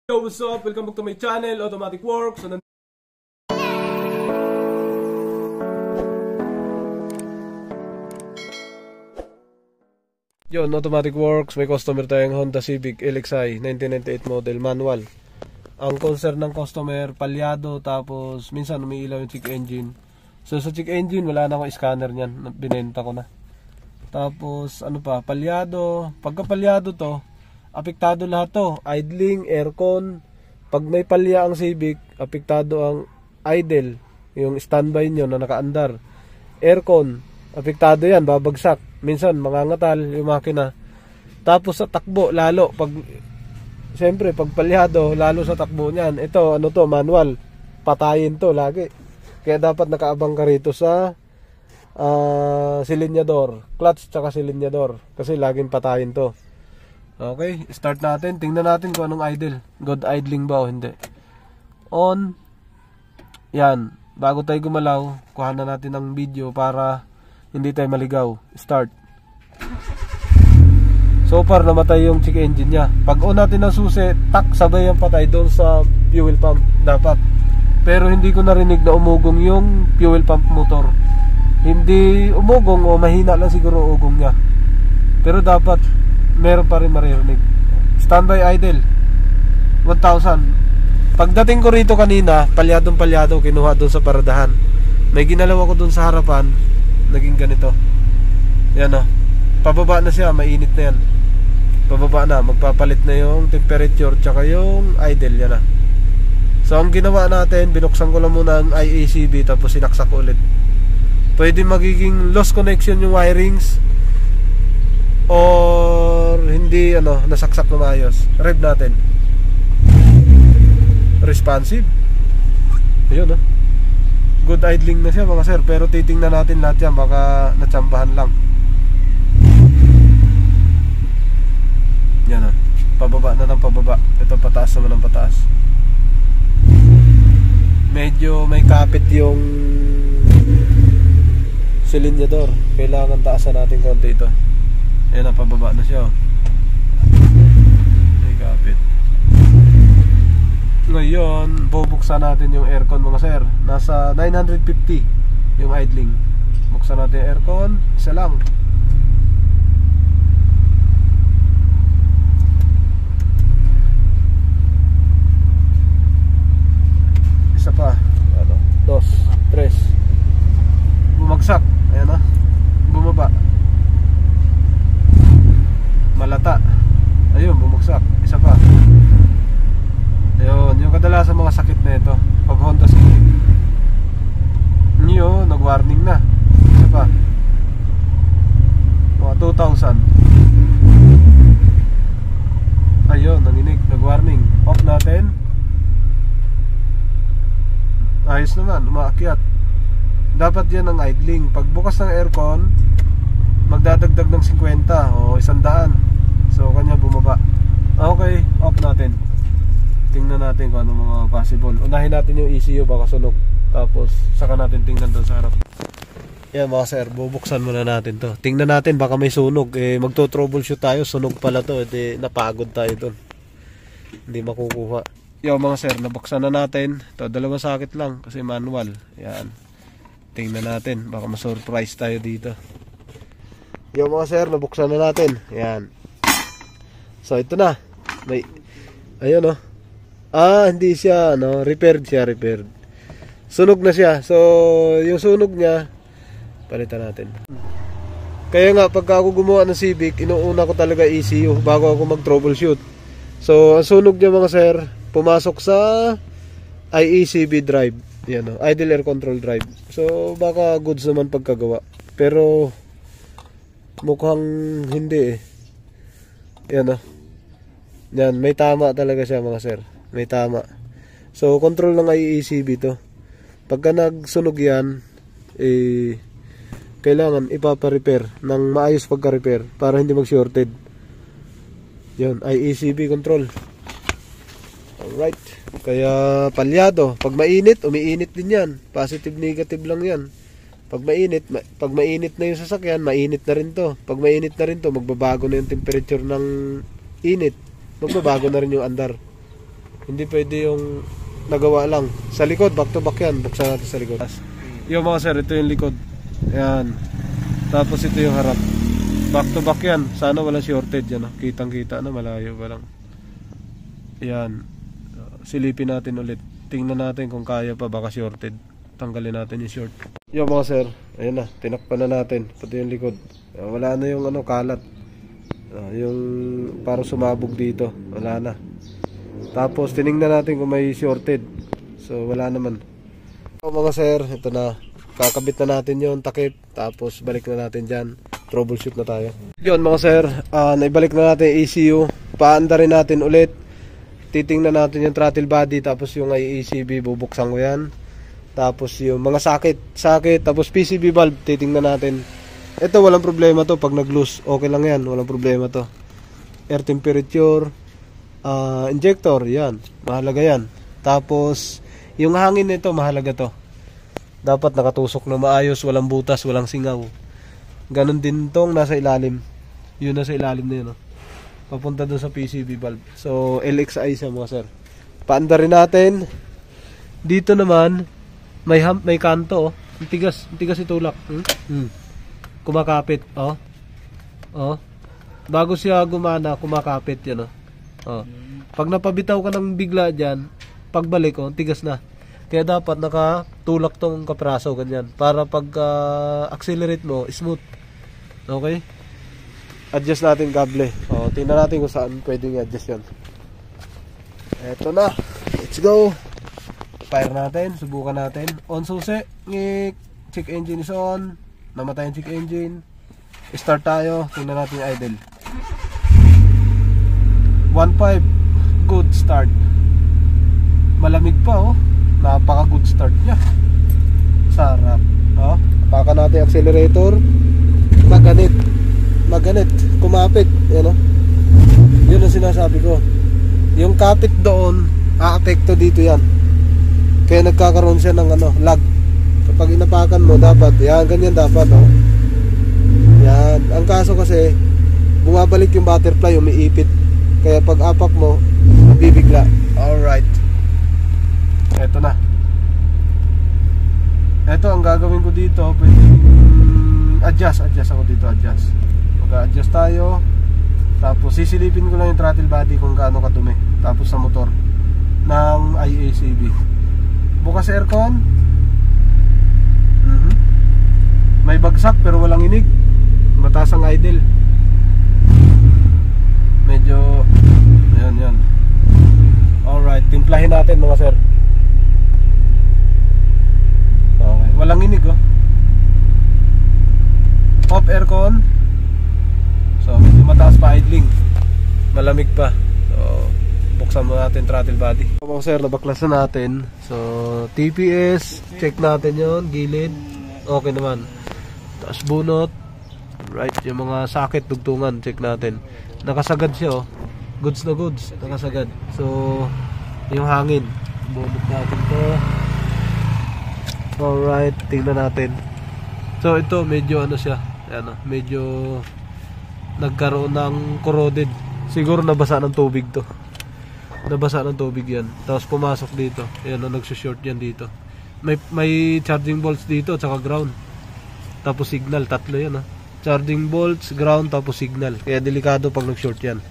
Yo, what's up? Welcome back to my channel, Automatic Works. So, yun, Automatic Works. May customer tayong Honda Civic LXi 1998 model manual. Ang concern ng customer, palyado, tapos minsan umiilaw yung check engine. So sa check engine, wala na akong scanner niyan. Binenta ko na. Tapos ano pa, palyado. Pagka palyado to, apektado lahat to. Idling, aircon. Pag may palya ang Civic, apektado ang idle, yung standby nyo na nakaandar. Aircon, apektado yan, babagsak. Minsan, mangangatal yung makina. Tapos sa takbo, lalo, siyempre, pag palyado, lalo sa takbo niyan. Ito, ano to, manual. Patayin to, lagi. Kaya dapat nakaabang ka rito sa silinyador. Clutch, tsaka silinyador. Kasi laging patayin to. Okay, start natin. Tingnan natin kung anong idle. Good idling ba o hindi. On. Yan. Bago tayo gumalaw, kuha na natin ang video para hindi tayo maligaw. Start. So far, namatay yung check engine nya. Pag on natin ang susi, tak, sabay ang patay doon sa fuel pump. Dapat. Pero hindi ko narinig na umugong yung fuel pump motor. Hindi umugong o mahina lang siguro ugong nya. Pero dapat meron pa rin maririnig. Standby idle 1,000. Pagdating ko rito kanina, palyadong palyado, kinuha doon sa paradahan. May ginalaw ako doon sa harapan, naging ganito. Yan o, pababa na siya, mainit na yan. Pababa na, magpapalit na yung temperature tsaka yung idle, yan na. So ang ginawa natin, binuksan ko lang muna ang IACB, tapos sinaksak ko ulit. Pwede magiging lost connection yung wirings, or hindi nasaksak na maayos. Rev natin. Responsive. Ayun good idling na siya mga sir. Pero titingnan natin lahat yan, baka natsambahan lang. Yan pababa na ng pababa. Ito pataas naman ng pataas. Medyo may kapit yung silinyador. Kailangan taasan natin konti ito. Ayan na, pababa na siya. May kapit. Ngayon, bubuksan natin yung aircon mga sir. Nasa 950 yung idling. Buksan natin yung aircon. Isa lang. Isa pa. 2, 3. Bumagsak. Ayan na. Bumaba. Malata. Ayun, bumagsak. Isa pa. Ayun, yung kadalasan mga sakit na ito pag Honda Civic. Nyo, nag-warning na. Isa pa. Mga 2,000. Ayun, nanginig, nag-warning. Off natin. Ayos naman, umaakyat. Dapat yan ang idling. Pag bukas ng aircon, magdadagdag ng 50 o 100. So kanya bumaba. Okay, off natin. Tingnan natin kung ano mga possible. Unahin natin yung ECU, baka sunog. Tapos saka natin tingnan doon sa harap. Yan mga sir, bubuksan muna natin to. Tingnan natin, baka may sunog. Magto-troubleshoot tayo, sunog pala to. Napagod tayo doon. Hindi makukuha. Yo mga sir, nabuksan na natin. Ito, dalawang sakit lang kasi manual. Yan. Tingnan natin, baka ma-surprise tayo dito. Yo mga sir, nabuksan na natin. Yan. So ito na. Ayun hindi siya repaired siya, repaired. Sunog na siya. So yung sunog niya, palitan natin. Kaya nga pagka ako gumawa ng Civic, inuuna ko talaga ECU bago ako mag-troubleshoot. So ang sunog niya mga sir, pumasok sa IACB drive. Yan idle air control drive. So baka goods naman pagkagawa. Pero mukhang hindi Yan Yan, may tama talaga siya mga sir. May tama. So control ng IACB to. Pagka nagsunog yan, kailangan ipapa-repair ng maayos pagka-repair para hindi mag-shorted. Yan, IACB control. Alright. Kaya palyado, pag mainit, umiinit din yan. Positive, negative lang yan. Pag mainit na yung sasakyan, mainit na rin to. Pag mainit na rin to, magbabago na yung temperature ng init. Magbabago na rin yung andar. Hindi pwede yung nagawa lang. Sa likod, back to back yan. Buksan natin sa likod. Yung mga sir, ito yung likod. Ayan. Tapos ito yung harap. Back to back yan. Sana walang shorted yan. Kitang kita na, malayo pa lang. Ayan. Silipin natin ulit. Tingnan natin kung kaya pa, baka shorted. Tanggalin natin yung short. Yung mga sir, ayan na, tinakpan na natin. Pati yung likod. Wala na yung kalat. Yung parang sumabog dito. Wala na. Tapos tiningnan natin kung may shorted. So wala naman. So, mga sir, ito na. Kakabit na natin yon, takip. Tapos balik na natin dyan. Troubleshoot na tayo. Yun mga sir, naibalik na natin ECU. Paanda rin natin ulit. Titingnan natin yung throttle body. Tapos yung IECB, bubuksan ko yan. Tapos yung mga sakit. Tapos PCB valve, titingnan natin. Ito walang problema to. Pag nag-loose, okay lang yan. Walang problema to. Air temperature, injector, yan. Mahalaga yan. Tapos yung hangin nito, mahalaga to. Dapat nakatusok na maayos. Walang butas, walang singaw. Ganon din tong nasa ilalim. Yun nasa ilalim na yun. Papunta doon sa PCB valve. So LXI siya mga sir. Paanda rin natin. Dito naman may kanto. Tigas itulak. Kumakapit. Bago siya gumana, kumakapit yan. Pag napabitaw ka ng bigla dyan, pagbalik tigas na. Kaya dapat nakatulak tong kapraso ganyan para pag accelerate mo, smooth. Okay? Adjust natin kable. Tingnan natin kung saan pwedeng i-adjust yan. Eto na. Let's go. Fire natin. Subukan natin. On susi. Ngik. Check engine is on. Namatay yung check engine. Start tayo. Tingnan natin yung idle. 1.5. Good start. Malamig pa Napaka good start niya. Sarap. Tapakan natin yung accelerator. Maganit. Kumapit. Yan Yun ang sinasabi ko. Yung kapit doon, aapekto dito yan. Kaya nagkakaroon siya ng lag. Kapag inapakan mo, dapat, yan, ganyan dapat. Yan. Ang kaso kasi, bumabalik yung butterfly, umiipit. Kaya pag apak mo, bibigla. Alright. Eto na. Eto, ang gagawin ko dito, pwedeng adjust ako dito, adjust. Mag-adjust tayo. Tapos sisilipin ko lang yung throttle body kung gaano kadumi. Tapos sa motor ng IACB. Bukas aircon. May bagsak pero walang inig. Mataas ang idle. Medyo yan. Alright, timplahin natin mga sir. Okay, walang inig Off aircon. So medyo mataas pa idling. Malamig pa. So buksan mo natin throttle body. Mga sir, nabaklasan natin. So TPS, check natin yon, gilid. Okay naman. Taas bunot. Right, yung mga sakit, dugtungan, check natin. Nakasagad siya Goods na goods, nakasagad. So yung hangin, bunot natin to. Alright, tingnan natin. So ito medyo siya. Medyo nagkaroon ng corroded. Siguro nabasa ng tubig to. Nabasa ng tubig yan. Tapos pumasok dito. Ayan, nagsushort yan dito. May charging bolts dito at saka ground. Tapos signal, tatlo yan Charging bolts, ground, tapos signal. Kaya delikado pag nag-short yan.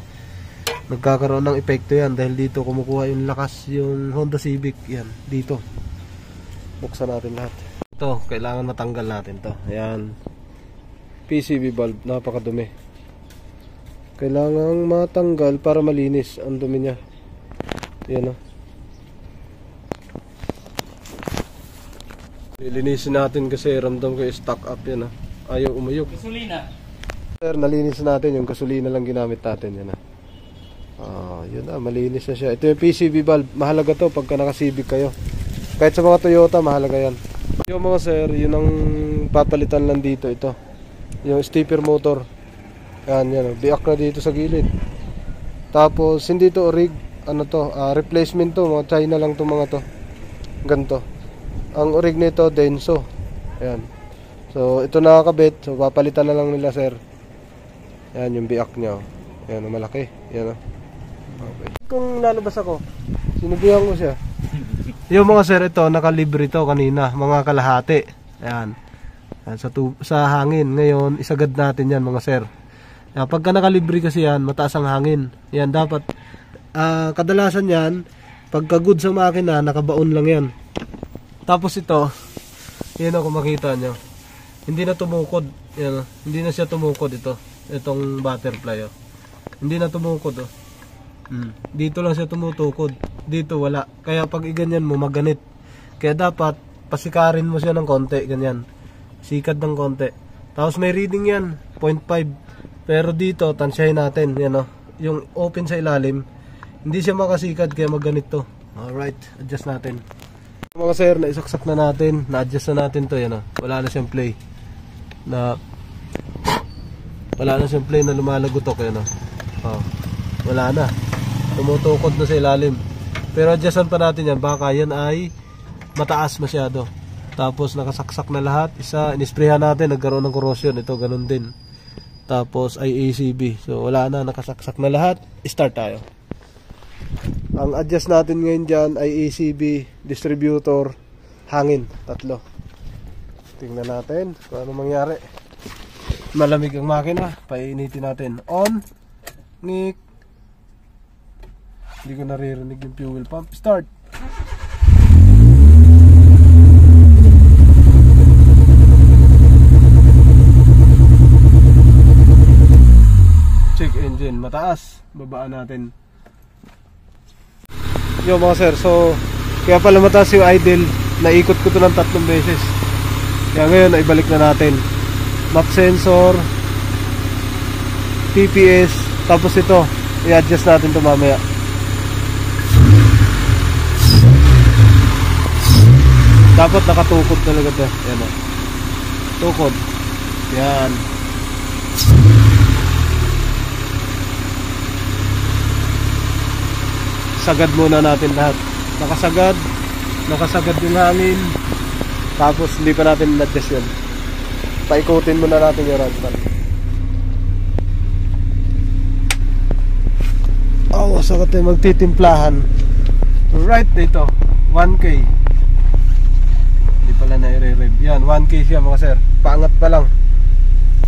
Nagkakaroon ng epekto yan dahil dito kumukuha yung lakas yung Honda Civic. Yan, dito. Buksan natin lahat. Ito, kailangan matanggal natin to. Ayan. PCB valve, napakadumi. Kailangan matanggal para malinis ang dumi niya. Yan Lilinisin natin kasi ramdam ko yung stock up yan Ayaw umayog. Gasolina. Sir, nalinis natin yung gasolina lang ginamit natin yan yun malinis na siya. Ito yung PCB valve. Mahalaga to pagka naka-Civic kayo. Kahit sa mga Toyota, mahalaga yan. Yung mga sir, yun ang papalitan lang dito. Ito yung stepper motor. Yan biak na dito sa gilid. Tapos hindi to rig, replacement to, mga China lang to mga to. Ganto. Ang orig nito Denso. Ayan. So ito nakakabit, so papalitan na lang nila sir. Ayan yung biak niya. Ayan malaki. Ayan Okay. Kung lalabas ako, Sinabihan ko siya. Yung mga sir, ito, nakalibre ito kanina, mga kalahati. Ayan. Ayan sa hangin. Ngayon, isagad natin yan mga sir. Ayan, pagka nakalibre kasi yan, mataas ang hangin. Yan, dapat, kadalasan yan, pagka good sa makina, nakabaon lang yan. Tapos ito, yan o, kung makita nyo. Hindi na tumukod. Yan, hindi na siya tumukod ito. Itong butterfly. Hindi na tumukod. Dito lang siya tumutukod. Dito wala. Kaya pag iganyan mo, maganit. Kaya dapat, pasikarin mo siya ng konti. Ganyan. Sikad ng konti. Tapos may reading yan. 0.5. Pero dito, tansyahin natin. Yan o. Yung open sa ilalim. Hindi siya makasikad. Kaya maganit to. Alright. Adjust natin. Mga sir, naisaksak na natin. Na-adjust na natin to. Yan o. Wala na siyang play. Wala na siyang play na lumalagotok. Yan o. Wala na. Tumutukod na sa ilalim. Pero adjustan pa natin yan. Baka yan ay mataas masyado. Tapos nakasaksak na lahat. Isa, inisprehan natin. Nagkaroon ng corrosion. Ito, ganun din. Tapos ay ACB. So wala na. Nakasaksak na lahat. Start tayo. Ang adjust natin ngayon dyan ay ACB, distributor, hangin. 3. Tingnan natin kung ano mangyari. Malamig ang makina. Painitin natin. On. Ngik. Hindi ko naririnig yung fuel pump. Start. Check engine. Mataas. Babaan natin. Yo mga sir. So, kaya pala mataas yung idle. Naikot ko to ng 3 beses. Kaya ngayon, ibalik na natin. Map sensor. TPS. Tapos ito. I-adjust natin to mamaya. Dapat nakatukod talaga ito. Yan o. Tukod. Yan. Sagad muna natin lahat. Nakasagad. Nakasagad yung hangin. Tapos hindi pa natin na-adjust yun. Paikutin muna natin yung rod pan. Oh, sakit tayo magtitimplahan. Right dito. 1K. Pala na i-rev. Yan, 1K siya mga sir. Paangat pa lang.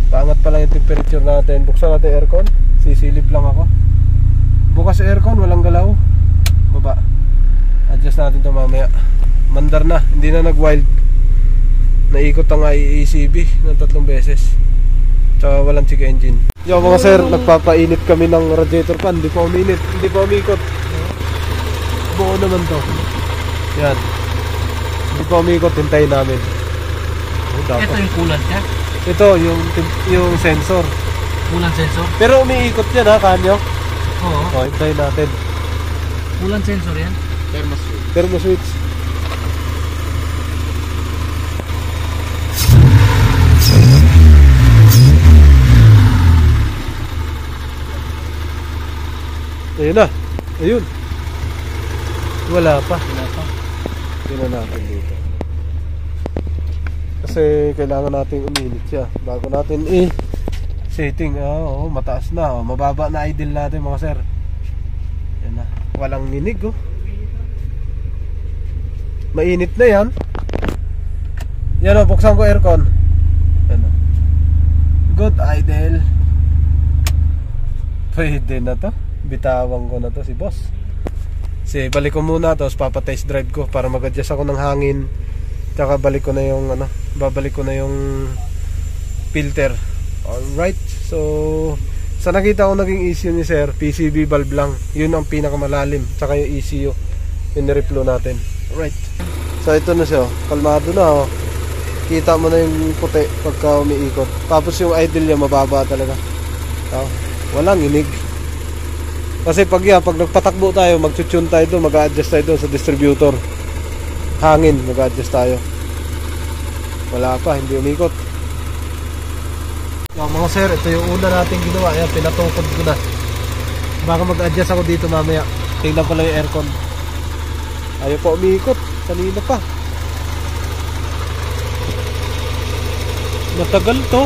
Paangat pa lang yung temperature natin. Buksan natin aircon. Sisilip lang ako. Bukas aircon, walang galaw. Baba. Adjust natin ito mamaya. Mandar na, hindi na nag-wild. Naikot ang ACB ng 3 beses. Tsaka walang check engine. Yo mga sir, nagpapainit kami ng radiator fan. Hindi pa uminit, hindi pa umikot. Buo naman to. Yan. Hindi pa umikot, hintayin namin. Ito yung coolant niya? Ito, yung sensor. Coolant sensor? Pero umiikot yan ha, kanyo? Oo. O, hintayin natin. Coolant sensor yan? Thermo switch. Ayun na. Ayun. Wala pa. Tingnan natin dito. Kasi kailangan natin uminit siya bago natin setting. Oo, mataas na. Mababa na idle natin mga sir. Yan na. Walang ninig oh. Mainit na yan. Yan o, buksan ko aircon. Yan o. Good idle. Pwede na to. Bitawan ko na to si boss. Kasi balik ko muna, tapos papatest drive ko para mag-adjust ako ng hangin. Tsaka balik ko na yung babalik ko na yung filter. Alright. So sa nakita ko naging issue ni sir, PCB valve lang. Yun ang pinakamalalim. Tsaka yung ECU, yung nireplo natin. Alright. So ito na siya, kalmado na oh. Kita mo na yung puti pagka umiikot. Tapos yung idle niya mababa talaga. Walang inig. Kasi pag nagpatakbo tayo, mag-tune tayo doon, mag-a-adjust tayo doon sa distributor. Hangin, mag-a-adjust tayo. Wala pa, hindi umikot. So, mga sir, ito yung una nating ginawa. Ayan, pinatukod ko na. Baka mag-adjust ako dito mamaya. Tingnan ko lang yung aircon. Ayaw pa umikot. Kanina pa. Matagal to.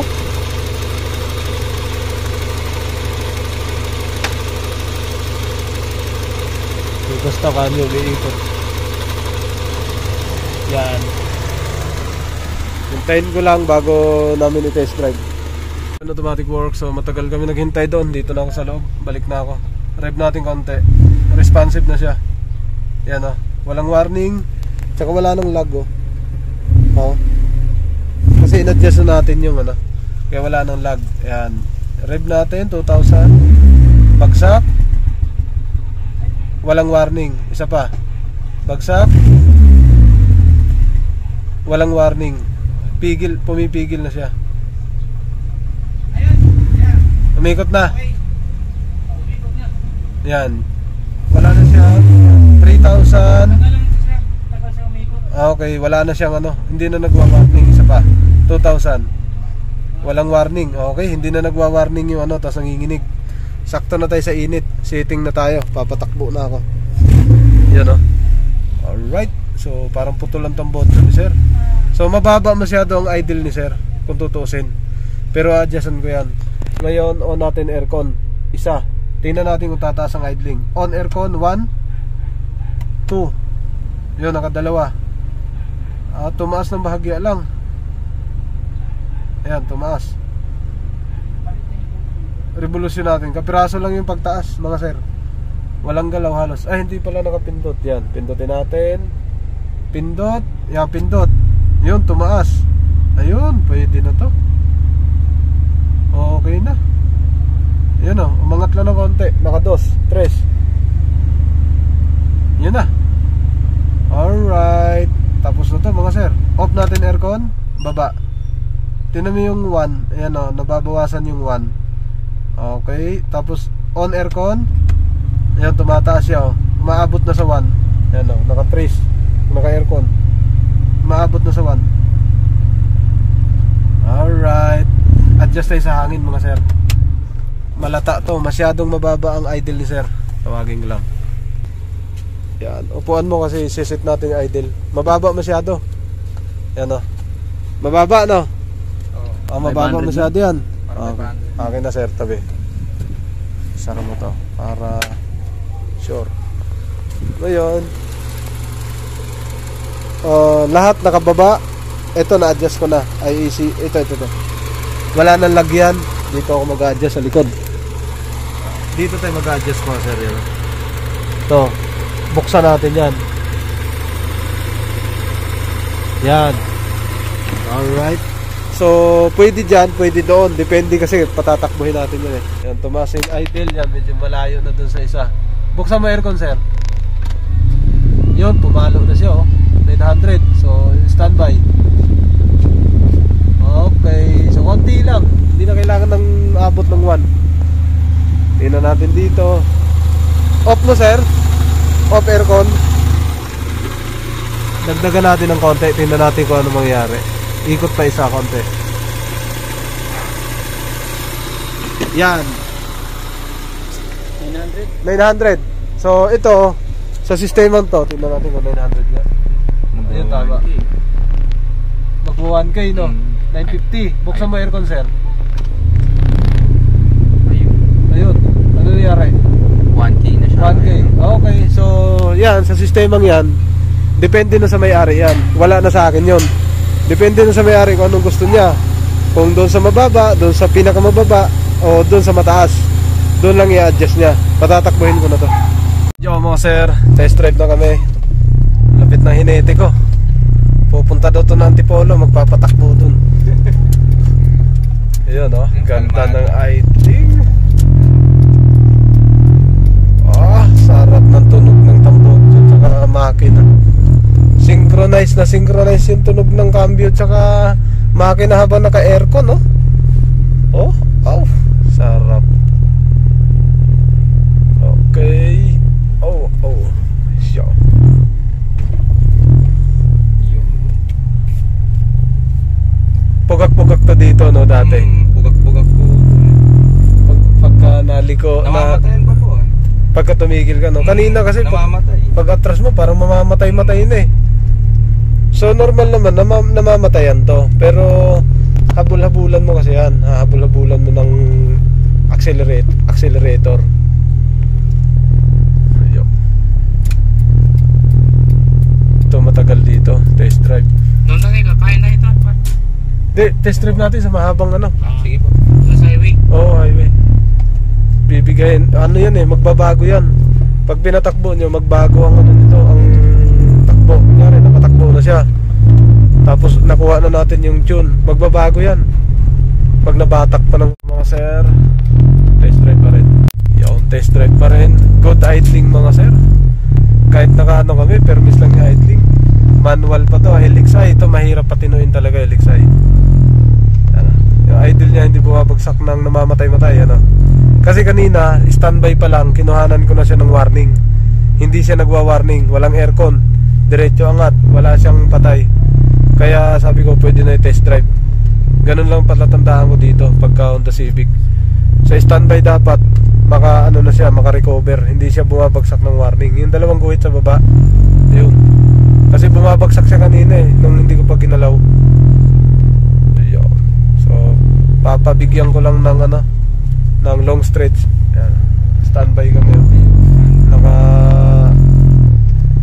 Basta kanyo, umiikot. Yan. Hintayin ko lang bago namin i-test drive. Automatic work, so matagal kami naghintay doon. Dito na ako sa loob, balik na ako. Rev natin konti. Responsive na siya. Yan o, walang warning. Tsaka wala nang lag o. Kasi in-adjust na natin yung ano, kaya wala nang lag. Yan. Rev natin 2,000. Bagsak. Walang warning. Isa pa. Bagsak. Walang warning. Pigil, pumipigil na siya. Umikot na. Yan. Wala na siya 3,000. Okay, wala na siyang ano, hindi na nagwa-warning. Isa pa 2,000. Walang warning. Okay, hindi na nagwa-warning yung ano, tapos nanginginig. Sakto na tayo sa init. Setting na tayo. Papatakbo na ako. Yan o. Alright. So parang putol ang tambot ni sir. So mababa masyado ang idle ni sir kung tutusin. Pero adjustan ko yan. Ngayon on natin aircon. Isa. Tingnan natin kung tataas ang idling. On aircon 1 2. Yun, nakadalawa. Tumaas ng bahagya lang. Ayan, tumaas. Revolusyon natin. Kapiraso lang yung pagtaas mga sir. Walang galaw halos. Ay, hindi pala nakapindot. Yan, pindutin natin. Pindot. Yan, pindot. Yun, tumaas. Ayun, pwede na to. Okay na. Yan o, umangat lang ng konti. Naka 2, 3. Yan na. Alright. Tapos na to mga sir. Off natin aircon. Baba. Tinan mo yung 1. Ayan o, nababawasan yung 1. Okay. Tapos on aircon. Ayan, tumataas siya o. Umaabot na sa 1. Ayan o, naka 3. Naka aircon. Umaabot na sa 1. Alright. Adjust tayo sa hangin mga sir. Malata to. Masyadong mababa ang idle ni sir. Tawagin lang. Yan, upuan mo kasi sisit natin yung idle. Mababa masyado. Yan o. Mababa no? Mababa masyado yan. Akin na sir, tabi. Sara mo to para sure. Ngayon lahat nakababa. Ito na-adjust ko na. IEC, ito. Wala nang lagyan. Dito ako mag-adjust sa likod. Dito tayo mag-adjust mga sir. Ito. Buksan natin yan. Yan. Alright. So pwede dyan, pwede doon. Depende kasi patatakbuhin natin yun eh. Yan, tumaas yung idle yan. Medyo malayo na dun sa isa. Buksan mo aircon sir. Yun, pumalo na siya oh. 900. So standby. Okay. So konti lang. Hindi na kailangan ng abot ng 1. Tingnan natin dito. Off mo sir. Off aircon. Dagdagan natin ng konti. Tingnan natin kung ano mangyayari. Ikot pa isa konti. Yan 900. So ito sa sistema to, tingnan natin kung 900 nga. Ayun, tama. Magwa 1K no? 950. Buksan mo aircon sir. Ayun. Ano nangyari? 1K na siya. 1K. Okay. So yan, sa sistemang yan, depende na sa may-ari yan. Wala na sa akin yon. Depende na sa may-ari kung anong gusto niya. Kung doon sa mababa, doon sa pinakamababa, o doon sa mataas, doon lang i-adjust niya. Patatakbuhin ko na to. Yo mga sir, test drive na kami. Lapit na hinete ko. Pupunta daw to ng Antipolo, magpapatakbo doon. Ayun o, ganda ng idling. Sarap ng tunog ng tambok at saka makina. Synchronize yung tunog ng cambio at saka makina habang naka-aircon no? Oh, sarap. Okay. Oh siya. Pugak-pugak to dito no dati. Pugak-pugak po. Pagka naliko namamatayan pa po pagka tumigil ka no. Kanina kasi pag atras mo parang mamamatay-matay na eh. So normal naman namamatayan to. Pero habul-habulan mo kasi yan. Habul-habulan mo ng accelerator. Test drive natin sa mahabang ano. Sige po. Sa highway. Oo, highway. Bibigayin, ano yan eh, magbabago yan. Pag pinatakbo nyo, magbago ang ano nito, ang takbo. Kunyari, nakatakbo na siya. Tapos nakuha na natin yung tune. Magbabago yan. Pag nabatak pa ng mga sir, test drive pa rin. Yung test drive pa rin. Good idling mga sir. Kahit nakaano kami, permis lang yung idling. Manual pa to, Helixay. Ito mahirap patinuin talaga, Helixay. Yung idle niya hindi bumabagsak ng namamatay-matay, ano. Kasi kanina, standby pa lang, kinuhanan ko na siya ng warning. Hindi siya nagwa-warning, walang aircon. Diretso angat, wala siyang patay. Kaya sabi ko pwede na i-test drive. Ganun lang palatandaan ko dito pagka Honda Civic. Sa standby dapat maka ano na siya, maka-recover. Hindi siya bumabagsak ng warning. Yung dalawang guhit sa baba, yun. Kasi bumabagsak siya kanina eh, nung hindi ko pa ginalaw. Ayun. So, papabigyan ko lang ng ano, ng long stretch. Yan. Standby kami. Naka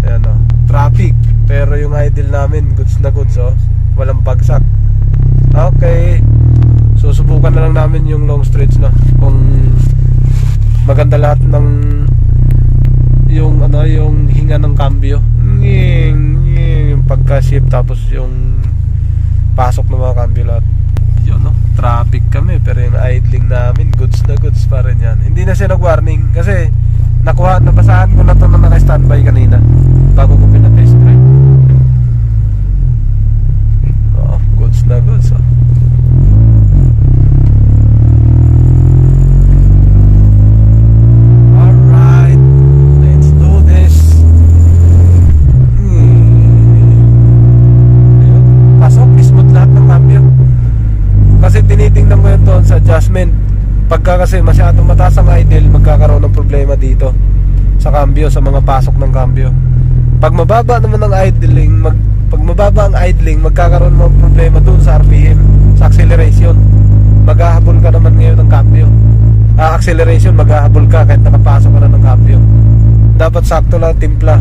ayan o, traffic. Pero yung idle namin, goods na goods oh. Walang bagsak. Okay. Susubukan na lang namin yung long stretch na. Kung maganda lahat ng yung ano, yung hinga ng cambio. Yung pagka-shift tapos yung pasok ng mga cambio lahat. Yun no, traffic kami pero yung idling namin goods na goods pa rin yan. Hindi na siya nag-warning kasi nabasahan ko na ito na naka-standby kanina bago ko pinatest drive. Oh, goods na goods oh. Alright, let's do this. Pasok, smooth lahat ng cambio. Kasi tinitingnan ko yun doon sa adjustment. Pagka kasi masyadong mataas ang idle, magkakaroon ng problema dito sa cambio, sa mga pasok ng cambio. Pag mababa naman ang idling, pag mababa ang idling, magkakaroon ng problema doon sa RPM, sa acceleration. Maghahabol ka naman ngayon ng cambio. Acceleration, maghahabol ka kahit nakapasok ka na ng cambio. Dapat sakto lang timpla.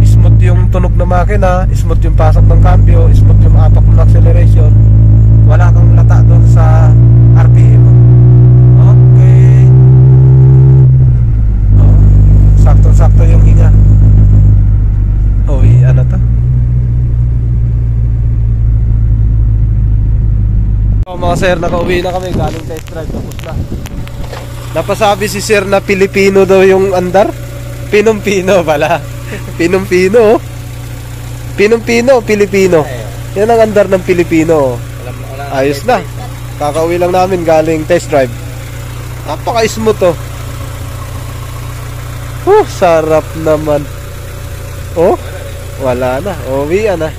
Smooth yung tunog ng makina, smooth yung pasok ng cambio, smooth yung apak ng acceleration. Wala kang lata doon sa RPM. Okay. Oh, sakto-sakto yung hinga. Oh, ano to? Oh, mga sir, nakauwi na kami. Galing test drive, tapos na. Napasabi si sir na Pilipino daw yung andar. Pinong-pino pala. Pinong-pino. Pinong-pino, Pilipino. Yan ang andar ng Pilipino. Ayos na. Kakauwi lang namin galing test drive. Napaka-smooth oh. Sarap naman. Oh, wala na. Uwian na.